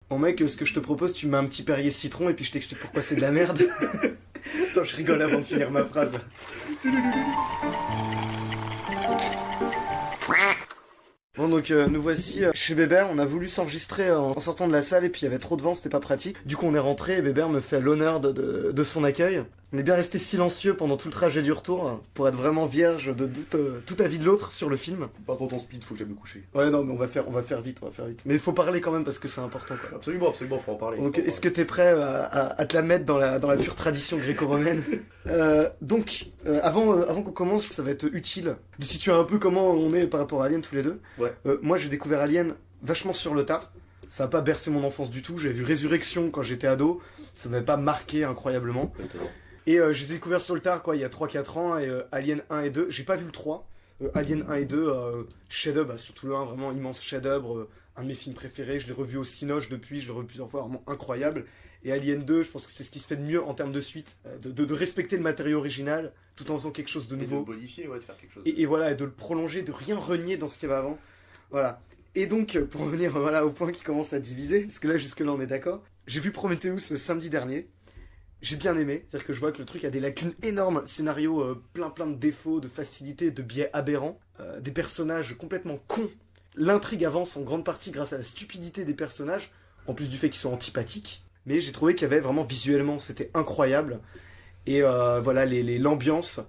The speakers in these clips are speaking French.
Bon mec, ce que je te propose, tu mets un petit Perrier citron et puis je t'explique pourquoi c'est de la merde. Attends, je rigole avant de finir ma phrase. Bon donc nous voici chez Bébert, on a voulu s'enregistrer en sortant de la salle et puis il y avait trop de vent, c'était pas pratique. Du coup on est rentré et Bébert me fait l'honneur de son accueil. On est bien resté silencieux pendant tout le trajet du retour pour être vraiment vierge de tout avis de l'autre sur le film. Pas pour ton speed, faut que j'aille me coucher. Ouais non mais on va faire vite. Mais il faut parler quand même parce que c'est important quoi. Absolument, faut en parler. Donc est-ce que t'es prêt à te la mettre dans la pure tradition gréco-romaine? Avant qu'on commence, ça va être utile de situer un peu comment on est par rapport à Alien tous les deux. Ouais. Moi j'ai découvert Alien vachement sur le tard. Ça n'a pas bercé mon enfance du tout. J'ai vu Résurrection quand j'étais ado. Ça m'avait pas marqué incroyablement. Exactement. Et je les ai découverts sur le tard, quoi, il y a 3-4 ans. Et Alien 1 et 2, j'ai pas vu le 3. Alien 1 et 2, chef-d'œuvre, surtout le 1, vraiment immense chef-d'œuvre. Un de mes films préférés. Je l'ai revu au Cinoche depuis, je l'ai revu plusieurs fois, vraiment incroyable. Et Alien 2, je pense que c'est ce qui se fait de mieux en termes de suite. De respecter le matériau original tout en faisant quelque chose de nouveau. Et de modifier, ouais, de faire quelque chose. Et voilà, et de le prolonger, de rien renier dans ce qu'il y avait avant. Voilà. Et donc, pour revenir au point qui commence à diviser, parce que là, jusque-là, on est d'accord. J'ai vu Prometheus samedi dernier. J'ai bien aimé. C'est-à-dire que je vois que le truc a des lacunes énormes. Scénario plein de défauts, de facilités, de biais aberrants. Des personnages complètement cons. L'intrigue avance en grande partie grâce à la stupidité des personnages, en plus du fait qu'ils sont antipathiques. Mais j'ai trouvé qu'il y avait vraiment visuellement, c'était incroyable. Et voilà, l'ambiance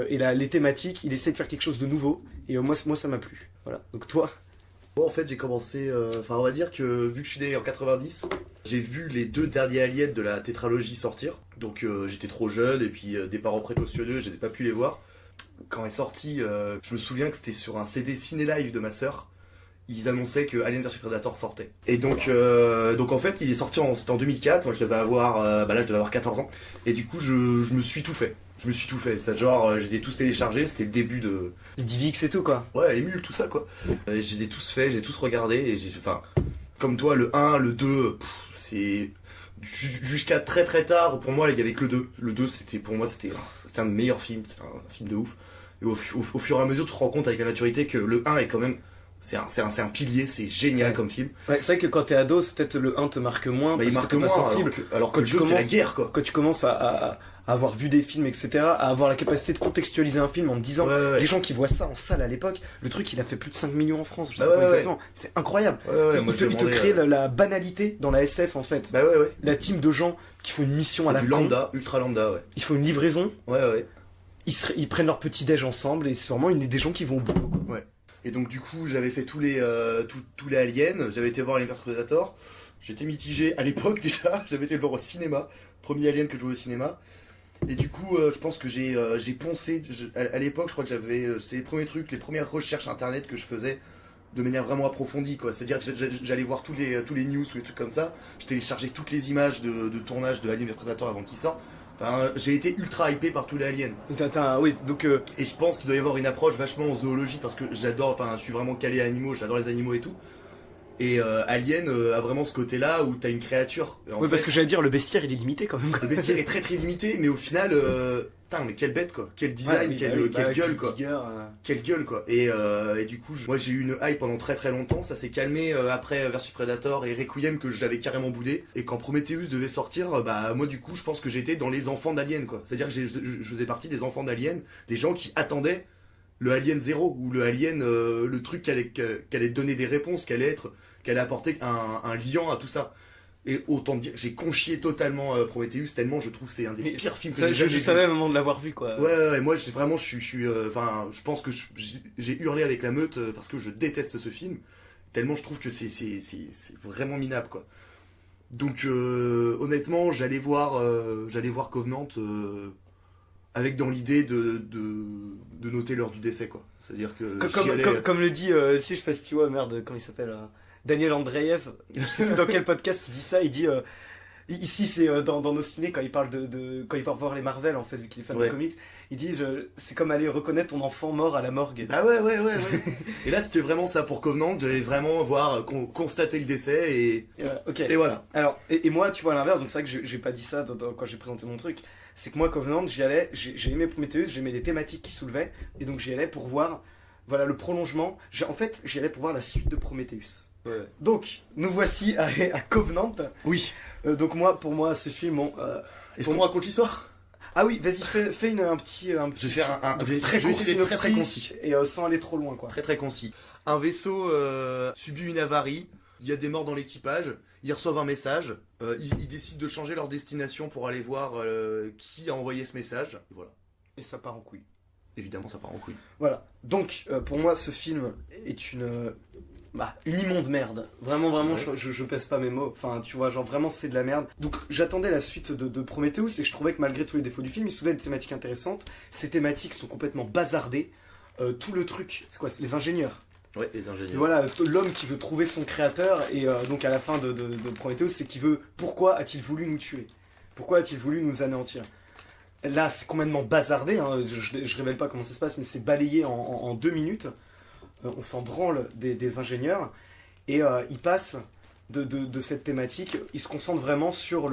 et les thématiques, il essaie de faire quelque chose de nouveau. Et moi ça m'a plu. Voilà, donc toi... Bon, en fait, j'ai commencé. On va dire que vu que je suis né en 90, j'ai vu les 2 derniers aliens de la tétralogie sortir. Donc, j'étais trop jeune et puis des parents précautionneux, je n'ai pas pu les voir. Quand est sorti, je me souviens que c'était sur un CD Ciné Live de ma sœur. Ils annonçaient que Alien vs Predator sortait. Et donc en fait, il est sorti c'était en 2004. Moi, je devais avoir 14 ans. Et du coup, je me suis tout fait. Ça, genre, je les ai tous téléchargés, c'était le début de... Les DivX et tout, quoi. Ouais, Emule, tout ça, quoi. Je les ai tous faits, j'ai tous regardé, et comme toi, le 1, le 2, c'est... Jusqu'à très très tard, pour moi, il y avait que le 2. Le 2, pour moi, c'était un meilleur film, c'était un film de ouf. Et au fur et à mesure, tu te rends compte avec la maturité que le 1 est quand même... C'est un pilier, c'est génial comme film. Ouais, c'est vrai que quand t'es ado, peut-être le 1 te marque moins, parce il marque que t'es moins, pas sensible. Alors que le 2, c'est la guerre, quoi. Quand tu commences à avoir vu des films, etc., à avoir la capacité de contextualiser un film en te disant, les gens qui voient ça en salle à l'époque, le truc il a fait plus de 5 millions en France, je sais pas exactement, c'est incroyable. Moi, il te crée la banalité dans la SF en fait. La team de gens qui font une mission à la con. Lambda, ultra lambda, ouais. Ils font une livraison. Ouais. Ils prennent leur petit déj ensemble et c'est vraiment des gens qui vont au bout. Ouais. Et donc du coup, j'avais fait tous les aliens, j'avais été voir Alien vs Predator. J'étais mitigé à l'époque déjà, j'avais été le voir au cinéma, premier Alien que je vois au cinéma. Et du coup, je pense que j'ai poncé. À l'époque, je crois que c'était les premiers trucs, les premières recherches internet que je faisais de manière vraiment approfondie, quoi. C'est-à-dire que j'allais voir tous les news ou les trucs comme ça. Je téléchargeais toutes les images de tournage de Alien vs Predator avant qu'il sorte. Enfin, j'ai été ultra hypé par tous les aliens. Oui, donc. Et je pense qu'il doit y avoir une approche vachement en zoologie parce que je suis vraiment calé à animaux, j'adore les animaux et tout. Et Alien a vraiment ce côté-là où t'as une créature. Parce que j'allais dire, le bestiaire il est limité quand même. Le bestiaire est très très limité, mais au final, mais quelle bête quoi, quel design, quelle gueule quoi. Quelle gueule quoi. Et du coup, moi j'ai eu une hype pendant très très longtemps, ça s'est calmé après Versus Predator et Requiem que j'avais carrément boudé. Et quand Prometheus devait sortir, moi du coup, je pense que j'étais dans les enfants d'Alien quoi. C'est-à-dire que je faisais partie des enfants d'Alien, des gens qui attendaient le Alien 0 ou le Alien, le truc qui allait donner des réponses, qui allait apporter un liant à tout ça. Et autant dire, j'ai conchié totalement Prometheus tellement je trouve que c'est un des pires films que j'ai jamais vu. Je savais au moment de l'avoir vu quoi. Ouais, moi je pense que j'ai hurlé avec la meute parce que je déteste ce film tellement je trouve que c'est vraiment minable quoi. Donc honnêtement, j'allais voir Covenant avec dans l'idée de noter l'heure du décès quoi. C'est-à-dire que comme le dit si je sais pas si tu vois comment il s'appelle Daniel Andreev, je sais plus dans quel podcast il dit ça, il dit ici c'est dans nos ciné quand il parle quand il va voir les Marvel en fait vu qu'il est fan de comics, il dit c'est comme aller reconnaître ton enfant mort à la morgue. Ah ouais. Et là c'était vraiment ça pour Covenant, j'allais vraiment voir constater le décès et et voilà. Alors et moi tu vois à l'inverse, donc c'est vrai que j'ai pas dit ça quand j'ai présenté mon truc, c'est que moi Covenant j'y allais, j'ai aimé Prometheus, j'aimais les thématiques qui soulevaient et donc j'y allais pour voir le prolongement, j'y allais pour voir la suite de Prometheus. Ouais. Donc, nous voici à Covenant. Oui. Donc pour moi, ce film... Est-ce qu'on raconte l'histoire? Ah oui, vas-y, fais un petit... Je vais faire je vais essayer d'être très concis. Et sans aller trop loin, quoi. Très concis. Un vaisseau subit une avarie, il y a des morts dans l'équipage, ils reçoivent un message, ils décident de changer leur destination pour aller voir qui a envoyé ce message. Voilà. Et ça part en couille. Évidemment, ça part en couille. Voilà. Donc, pour moi, ce film est une immonde merde. Vraiment, Ouais. je pèse pas mes mots. Enfin, tu vois, genre vraiment, c'est de la merde. Donc, j'attendais la suite de Prometheus et je trouvais que malgré tous les défauts du film, il soulevait des thématiques intéressantes. Ces thématiques sont complètement bazardées. Tout le truc, c'est quoi? C'est les ingénieurs. Ouais, les ingénieurs. Et voilà, l'homme qui veut trouver son créateur et donc à la fin de Prometheus, c'est qu'il veut... Pourquoi a-t-il voulu nous tuer? Pourquoi a-t-il voulu nous anéantir? Là, c'est complètement bazardé, hein. Je révèle pas comment ça se passe, mais c'est balayé en 2 minutes. On s'en branle des ingénieurs, et ils passent de cette thématique, ils se concentrent vraiment sur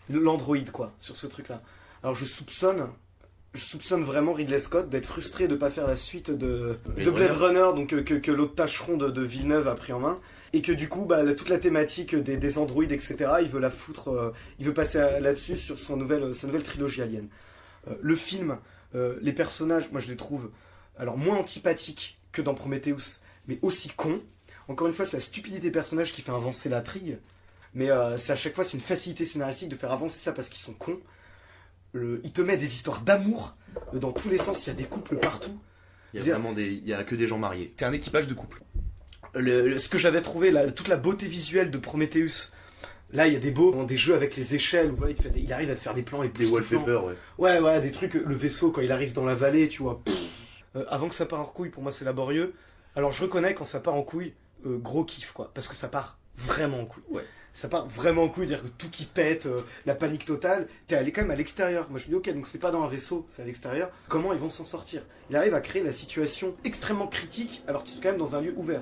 l'Android, quoi, sur ce truc-là. Alors je soupçonne vraiment Ridley Scott d'être frustré de ne pas faire la suite de Blade Runner, donc que l'autre tâcheron de Villeneuve a pris en main. Et que du coup, toute la thématique des androïdes, etc., il veut la foutre, il veut passer là-dessus sur sa nouvelle trilogie Alien. Le film, les personnages, moi je les trouve alors moins antipathiques que dans Prometheus, mais aussi cons. Encore une fois, c'est la stupidité des personnages qui fait avancer l'intrigue, mais c'est à chaque fois c'est une facilité scénaristique de faire avancer ça parce qu'ils sont cons. Il te met des histoires d'amour dans tous les sens, il y a des couples partout. Il y a que des gens mariés. C'est un équipage de couple. Ce que j'avais trouvé, toute la beauté visuelle de Prometheus, là il y a des jeux avec les échelles où voilà, il arrive à te faire des plans Des wallpapers, ouais. Ouais, voilà, des trucs, le vaisseau quand il arrive dans la vallée, tu vois. Avant que ça parte en couille, pour moi c'est laborieux. Alors je reconnais quand ça part en couille, gros kiff quoi, parce que ça part vraiment en couille. Ouais. Ça part vraiment en couille, c'est-à-dire que tout qui pète, la panique totale, t'es allé quand même à l'extérieur. Moi je me dis ok, donc c'est pas dans un vaisseau, c'est à l'extérieur. Comment ils vont s'en sortir? Il arrive à créer la situation extrêmement critique alors qu'ils sont quand même dans un lieu ouvert.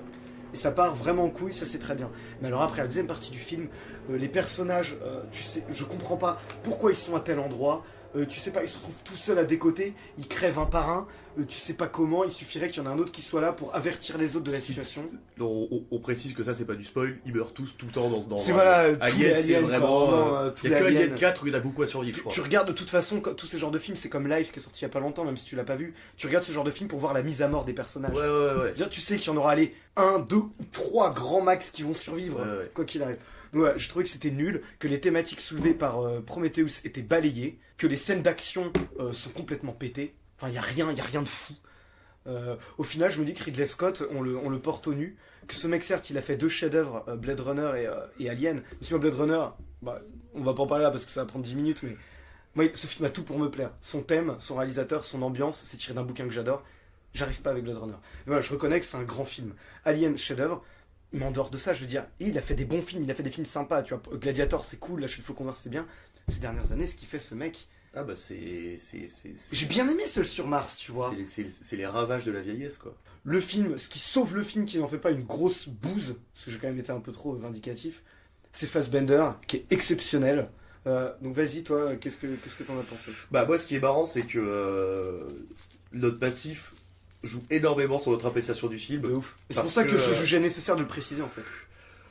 Et ça part vraiment en couille, ça c'est très bien. Mais alors après la deuxième partie du film, les personnages, tu sais, je comprends pas pourquoi ils sont à tel endroit. Tu sais pas, ils se retrouvent tout seuls à des côtés, ils crèvent un par un, tu sais pas comment, il suffirait qu'il y en ait un autre qui soit là pour avertir les autres de la situation. On précise que ça c'est pas du spoil, ils meurent tous tout le temps dans c'est voilà, Alien, c'est vraiment... Il y a que Alien. Alien 4 où il y a beaucoup à survivre, je crois. Tu regardes de toute façon, tous ces genres de films, c'est comme Life qui est sorti il y a pas longtemps, même si tu l'as pas vu, tu regardes ce genre de film pour voir la mise à mort des personnages. Ouais. Tu sais qu'il y en aura allé 1, 2 ou 3 grands max qui vont survivre, Ouais. quoi qu'il arrive. Donc ouais, je trouvais que c'était nul, que les thématiques soulevées par Prometheus étaient balayées, que les scènes d'action sont complètement pétées. Enfin, il y a rien de fou. Au final, je me dis que Ridley Scott, on le porte au nu. Que ce mec, certes, il a fait 2 chefs-d'œuvre, Blade Runner et Alien. Monsieur Blade Runner, on va pas en parler là parce que ça va prendre 10 minutes, mais moi, ce film a tout pour me plaire. Son thème, son réalisateur, son ambiance, c'est tiré d'un bouquin que j'adore. J'arrive pas avec Blade Runner. Mais voilà, je reconnais que c'est un grand film. Alien, chef-d'œuvre. Mais en dehors de ça, je veux dire, il a fait des bons films, il a fait des films sympas, tu vois. Gladiator, c'est cool, là, je suis Faucon Noir, c'est bien. Ces dernières années, ce qu'il fait, ce mec. Ah bah c'est... J'ai bien aimé Seul sur Mars, tu vois. C'est les ravages de la vieillesse, quoi. Le film, ce qui sauve le film, qui n'en fait pas une grosse bouse, parce que j'ai quand même été un peu trop vindicatif, c'est Fassbender, qui est exceptionnel. Donc vas-y, toi, qu'est-ce que t'en as pensé? Bah moi, ce qui est marrant, c'est que notre passif joue énormément sur notre appréciation du film. De ouf. C'est pour ça que je jugeais nécessaire de le préciser, en fait.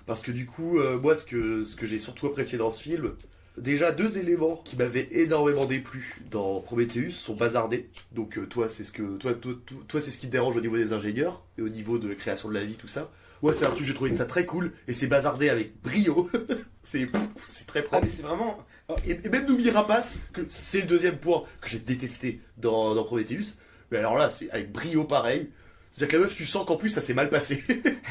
Parce que du coup, moi, ce que j'ai surtout apprécié dans ce film, déjà 2 éléments qui m'avaient énormément déplu dans Prometheus sont bazardés. Donc toi, c'est ce qui te dérange au niveau des ingénieurs et au niveau de la création de la vie, tout ça. Moi, c'est un truc, j'ai trouvé ça très cool et c'est bazardé avec brio. c'est très propre. Ah, mais c'est vraiment... Et même Noomi Rapace, que c'est le deuxième point que j'ai détesté dans Prometheus. Mais alors là, c'est avec brio pareil. C'est-à-dire que la meuf, tu sens qu'en plus, ça s'est mal passé.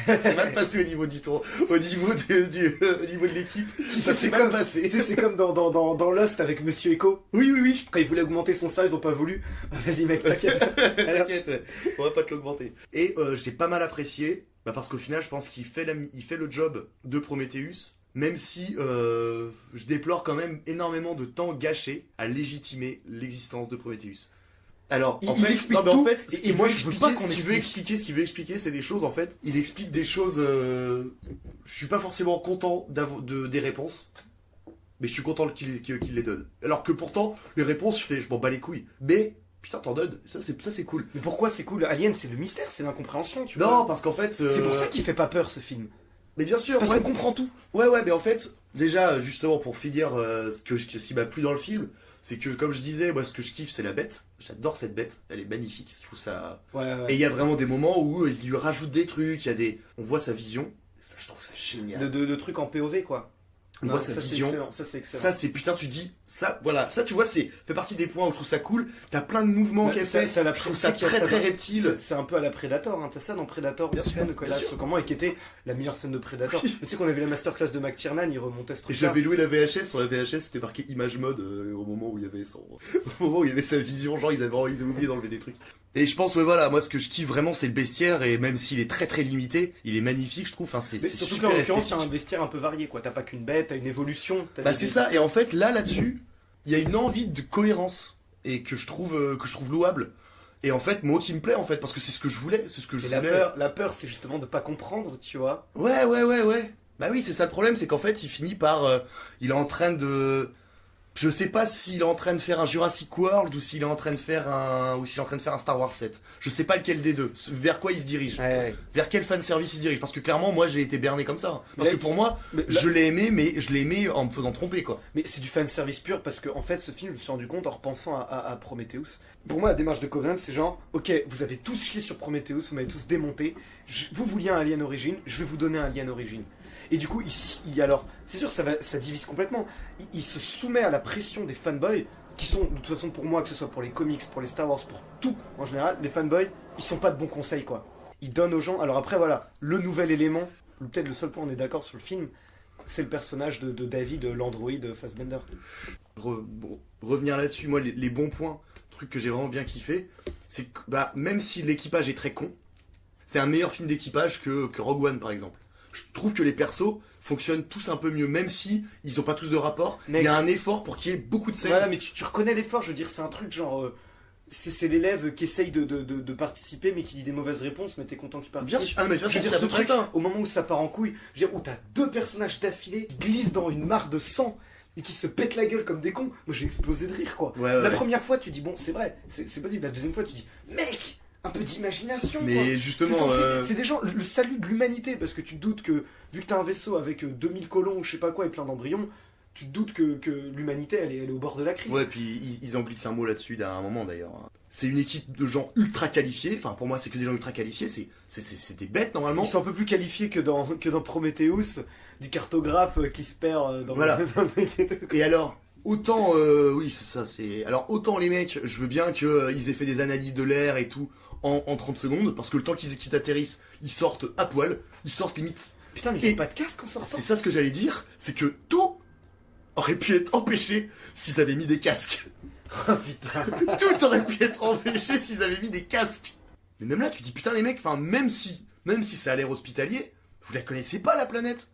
C'est mal passé au niveau du tour, au niveau de l'équipe. Ça s'est mal passé. Tu sais, c'est comme dans Lost avec Monsieur Echo. Oui. Quand il voulait augmenter son size, ils ont pas voulu. Vas-y mec, t'inquiète. T'inquiète, ouais. On va pas te l'augmenter. Et j'ai pas mal apprécié, parce qu'au final, je pense qu'il fait le job de Prometheus. Même si je déplore quand même énormément de temps gâché à légitimer l'existence de Prometheus. Alors, en fait, ce qu'il veut expliquer, c'est des choses, en fait. Il explique des choses, je suis pas forcément content des réponses, mais je suis content qu'il les donne. Alors que pourtant, les réponses, je m'en bats les couilles. Mais, putain, t'en donnes, ça c'est cool. Mais pourquoi c'est cool? Alien, c'est le mystère, c'est l'incompréhension, tu vois. Non, parce qu'en fait... C'est pour ça qu'il fait pas peur, ce film. Mais bien sûr, parce qu'on comprend tout. Ouais, mais en fait, déjà, justement, pour finir, ce qui m'a plu dans le film, c'est que, comme je disais, moi, ce que je kiffe, c'est la bête. J'adore cette bête, elle est magnifique, je trouve ça... Ouais. Et il y a vraiment des moments où il lui rajoute des trucs, on voit sa vision, ça, je trouve ça génial. De trucs en POV, quoi. On voit sa vision. Ça, c'est excellent. Ça, c'est putain, tu dis, ça, voilà, ça, tu vois, fait partie des points où je trouve ça cool. T'as plein de mouvements qu'elle fait. Je trouve ça très reptile. C'est un peu à la Predator, hein. T'as ça dans Predator, bien sûr. Comment et qui était la meilleure scène de Predator. Tu sais qu'on avait la masterclass de McTiernan, il remontait ce truc. Et j'avais loué la VHS, sur la VHS, c'était marqué Image Mode au moment où il y avait sa vision, genre ils avaient oublié d'enlever des trucs. Et je pense, ouais, voilà, moi ce que je kiffe vraiment c'est le bestiaire, et même s'il est très limité, il est magnifique, je trouve. Enfin, c'est surtout super que là, en l'occurrence, esthétique. c'est un bestiaire un peu varié, quoi. T'as pas qu'une bête, t'as une évolution. Bah, c'est ça, et en fait, là-dessus, il y a une envie de cohérence, et que je trouve louable. Et en fait, moi qui me plaît, en fait, parce que c'est ce que je voulais, La peur, c'est justement de pas comprendre, tu vois. Ouais. Bah oui, c'est ça le problème, c'est qu'en fait, il finit par. Il est en train de. Je sais pas s'il est en train de faire un Jurassic World ou s'il est en train de faire un Star Wars 7. Je sais pas lequel des deux. Vers quoi il se dirige. Ouais. Vers quel fanservice il se dirige. Parce que clairement, moi j'ai été berné comme ça. Parce que pour moi, je l'ai aimé, mais je l'ai aimé en me faisant tromper, quoi. Mais c'est du fanservice pur parce que en fait, ce film, je me suis rendu compte en repensant à Prometheus. Pour moi, la démarche de Covenant, c'est genre, ok, vous avez tous chié sur Prometheus, vous m'avez tous démonté. Vous vouliez un Alien Origin, je vais vous donner un Alien Origin. Et du coup, alors, c'est sûr, ça divise complètement. Il se soumet à la pression des fanboys, qui sont, de toute façon, pour moi, que ce soit pour les comics, pour les Star Wars, pour tout, en général, les fanboys, ils sont pas de bons conseils, quoi. Ils donnent aux gens. Alors après, voilà, le nouvel élément, peut-être le seul point où on est d'accord sur le film, c'est le personnage de David, l'androïde Fassbender. Revenir là-dessus, moi, les bons points, truc que j'ai vraiment bien kiffé, c'est que, bah, même si l'équipage est très con, c'est un meilleur film d'équipage que Rogue One, par exemple. Je trouve que les persos fonctionnent tous un peu mieux, même si ils ont pas tous de rapport. Il y a un effort pour qu'il y ait beaucoup de scènes. Voilà, mais tu reconnais l'effort, je veux dire, c'est un truc genre... c'est l'élève qui essaye de participer, mais qui dit des mauvaises réponses, mais t'es content qu'il participe. Bien sûr, mais je veux dire, c'est à ce peu près truc, ça. Au moment où ça part en couille, je veux dire, où t'as deux personnages d'affilée qui glissent dans une mare de sang et qui se pètent la gueule comme des cons, moi j'ai explosé de rire, quoi. La première fois, tu dis, bon, c'est vrai, c'est possible. La deuxième fois, tu dis, mec, un peu d'imagination, mais quoi. justement, c'est des gens, le salut de l'humanité, parce que tu te doutes que, vu que t'as un vaisseau avec 2000 colons ou je sais pas quoi et plein d'embryons, tu te doutes que l'humanité elle est au bord de la crise. Ouais, puis ils en glissent un mot là-dessus à un moment d'ailleurs. C'est une équipe de gens ultra qualifiés, enfin pour moi c'est que des gens ultra qualifiés, c'est des bêtes normalement. Ils sont un peu plus qualifiés que dans Prometheus, du cartographe qui se perd dans voilà. le... Et alors, autant, oui, c'est ça, alors autant les mecs, je veux bien qu'ils aient fait des analyses de l'air et tout en 30 secondes, parce que le temps qu'ils atterrissent, ils sortent à poil, ils sortent limite. Putain, mais ils ont pas de casque en sortant. C'est ça ce que j'allais dire, c'est que tout aurait pu être empêché s'ils avaient mis des casques. Oh putain. Tout aurait pu être empêché s'ils avaient mis des casques. Mais même là, tu dis putain les mecs, enfin même si ça a l'air hospitalier, vous la connaissez pas la planète.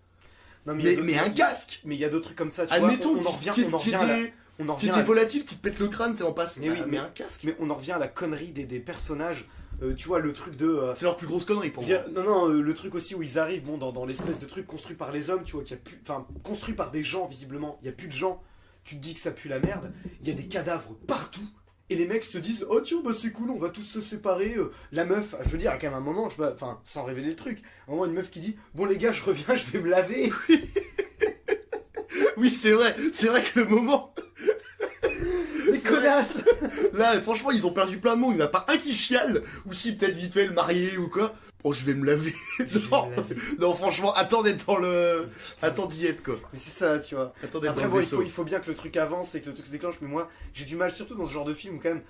Non, mais un casque. Mais il y a d'autres trucs comme ça, tu admettons, vois. On en revient qui était volatile, qui te pète le crâne, c'est en passe. Mais un casque. Mais on en revient à la connerie des personnages. Tu vois, le truc de... c'est leur plus grosse connerie pour moi. Non, le truc aussi où ils arrivent dans l'espèce de truc construit par les hommes, tu vois, construit par des gens, visiblement. Il n'y a plus de gens. Tu te dis que ça pue la merde. Il y a des cadavres partout. Et les mecs se disent, oh tiens, bah c'est cool, on va tous se séparer. La meuf, je veux dire, à quand même un moment, sans révéler le truc, à un moment, une meuf qui dit, bon les gars, je reviens, je vais me laver. Oui, c'est vrai que le moment... Des connasses. Là, franchement, ils ont perdu plein de monde. Il n'y en a pas un qui chiale. Ou si, peut-être vite fait le marié ou quoi. Oh, je vais me laver. Non, franchement, attends d'être dans le... Attends d'y être, quoi. Mais c'est ça, tu vois. Attends d'être après, dans le vaisseau. il faut bien que le truc avance et que le truc se déclenche. Mais moi, j'ai du mal, surtout dans ce genre de film, où quand même...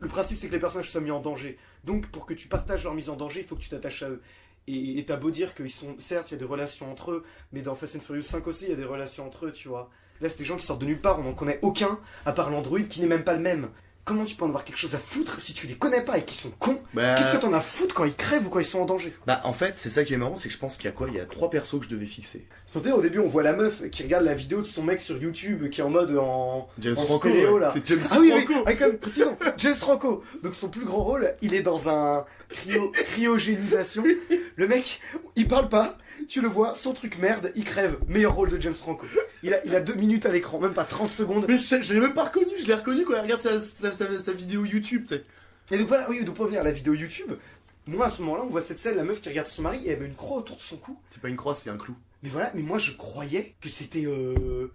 Le principe, c'est que les personnages soient mis en danger. Donc, pour que tu partages leur mise en danger, il faut que tu t'attaches à eux. Et t'as beau dire qu'ils sont... Certes, il y a des relations entre eux, mais dans Fast and Furious 5 aussi, il y a des relations entre eux, tu vois. Là, c'est des gens qui sortent de nulle part, on n'en connaît aucun, à part l'androïde qui n'est même pas le même. Comment tu peux en avoir quelque chose à foutre si tu les connais pas et qu'ils sont cons? Qu'est-ce que t'en as à foutre quand ils crèvent ou quand ils sont en danger? Bah, en fait, c'est ça qui est marrant, c'est que je pense qu'il y a 3 persos que je devais fixer. Au début, on voit la meuf qui regarde la vidéo de son mec sur YouTube qui est en mode James en Franco, stéréo, là. c'est James Ah oui, Franco. oui, comme précision, James Franco. Donc son plus grand rôle, il est dans un cryogénisation. Le mec, il parle pas, tu le vois, son truc merde, il crève. Meilleur rôle de James Franco. Il a 2 minutes à l'écran, même pas 30 secondes. Mais je l'ai même pas reconnu, reconnu quand il regarde sa vidéo YouTube, tu sais. Et donc voilà, oui, donc pour revenir à la vidéo YouTube, Moi, à ce moment-là, on voit cette scène, la meuf qui regarde son mari, et elle met une croix autour de son cou. C'est pas une croix, c'est un clou. Mais voilà, mais moi je croyais que c'était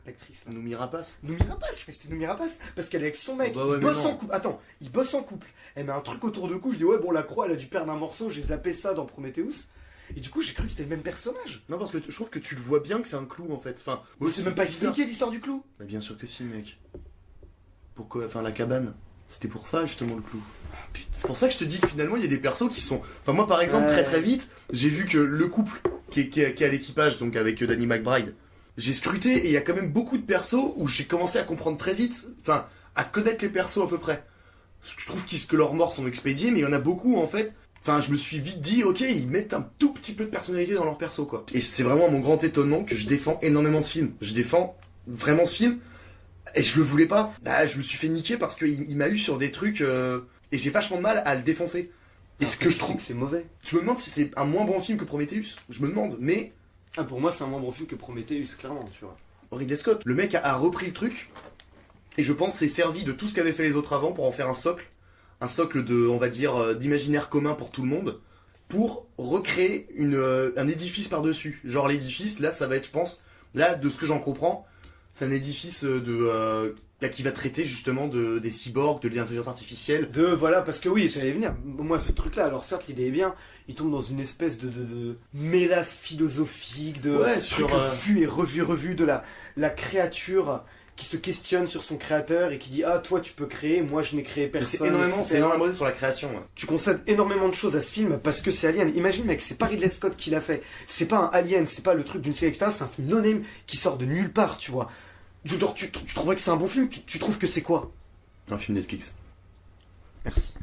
l'actrice. Noomi Rapace. Noomi Rapace, je croyais que c'était Noomi Rapace. Parce qu'elle est avec son mec, bah ouais, il bosse en couple. Attends, il bosse en couple. Elle met un truc autour de cou, je dis ouais, bon, la croix, elle a dû perdre un morceau, j'ai zappé ça dans Prometheus. Et du coup, j'ai cru que c'était le même personnage. Non, parce que je trouve que tu le vois bien que c'est un clou en fait. Enfin, c'est même pas expliqué l'histoire du clou. Bah, bien sûr que si, mec. Pourquoi? Enfin, la cabane. C'était pour ça justement le clou. C'est pour ça que je te dis que finalement il y a des persos qui sont. Enfin, moi par exemple, très très vite, j'ai vu que le couple qui est à l'équipage, donc avec Danny McBride, j'ai scruté et il y a quand même beaucoup de persos où j'ai commencé à comprendre très vite, enfin, à connaître les persos à peu près. Je trouve que leurs morts sont expédiées, mais il y en a beaucoup en fait. Enfin, je me suis vite dit, ok, ils mettent un tout petit peu de personnalité dans leur perso, quoi. Et c'est vraiment mon grand étonnement que je défends énormément ce film. Je défends vraiment ce film. Et je le voulais pas. Bah, je me suis fait niquer parce qu'il m'a eu sur des trucs. Et j'ai vachement de mal à le défoncer. Et ce que je trouve que c'est mauvais. Je me demande si c'est un moins bon film que Prometheus. Je me demande, mais. Ah, pour moi, c'est un moins bon film que Prometheus, clairement, tu vois. Ridley Scott, le mec a repris le truc. Et je pense s'est servi de tout ce qu'avaient fait les autres avant pour en faire un socle. Un socle de, on va dire, d'imaginaire commun pour tout le monde. Pour recréer un édifice par-dessus. Genre l'édifice, là, ça va être, je pense, là, de ce que j'en comprends, c'est un édifice qui va traiter justement des cyborgs, de l'intelligence artificielle. Voilà, parce que oui, j'allais venir. Moi, ce truc-là, alors certes, l'idée est bien, il tombe dans une espèce de mélasse philosophique, de truc vu et revu de la créature qui se questionne sur son créateur et qui dit ah toi tu peux créer, moi je n'ai créé personne. C'est énormément basé sur la création. Ouais. Tu concèdes énormément de choses à ce film parce que c'est Alien. Imagine mec, c'est pas Ridley Scott qui l'a fait, c'est pas un Alien, c'est pas le truc d'une série etc. C'est un film non-name qui sort de nulle part, tu vois. Genre tu trouverais que c'est un bon film, tu trouves que c'est quoi? Un film Netflix. Merci.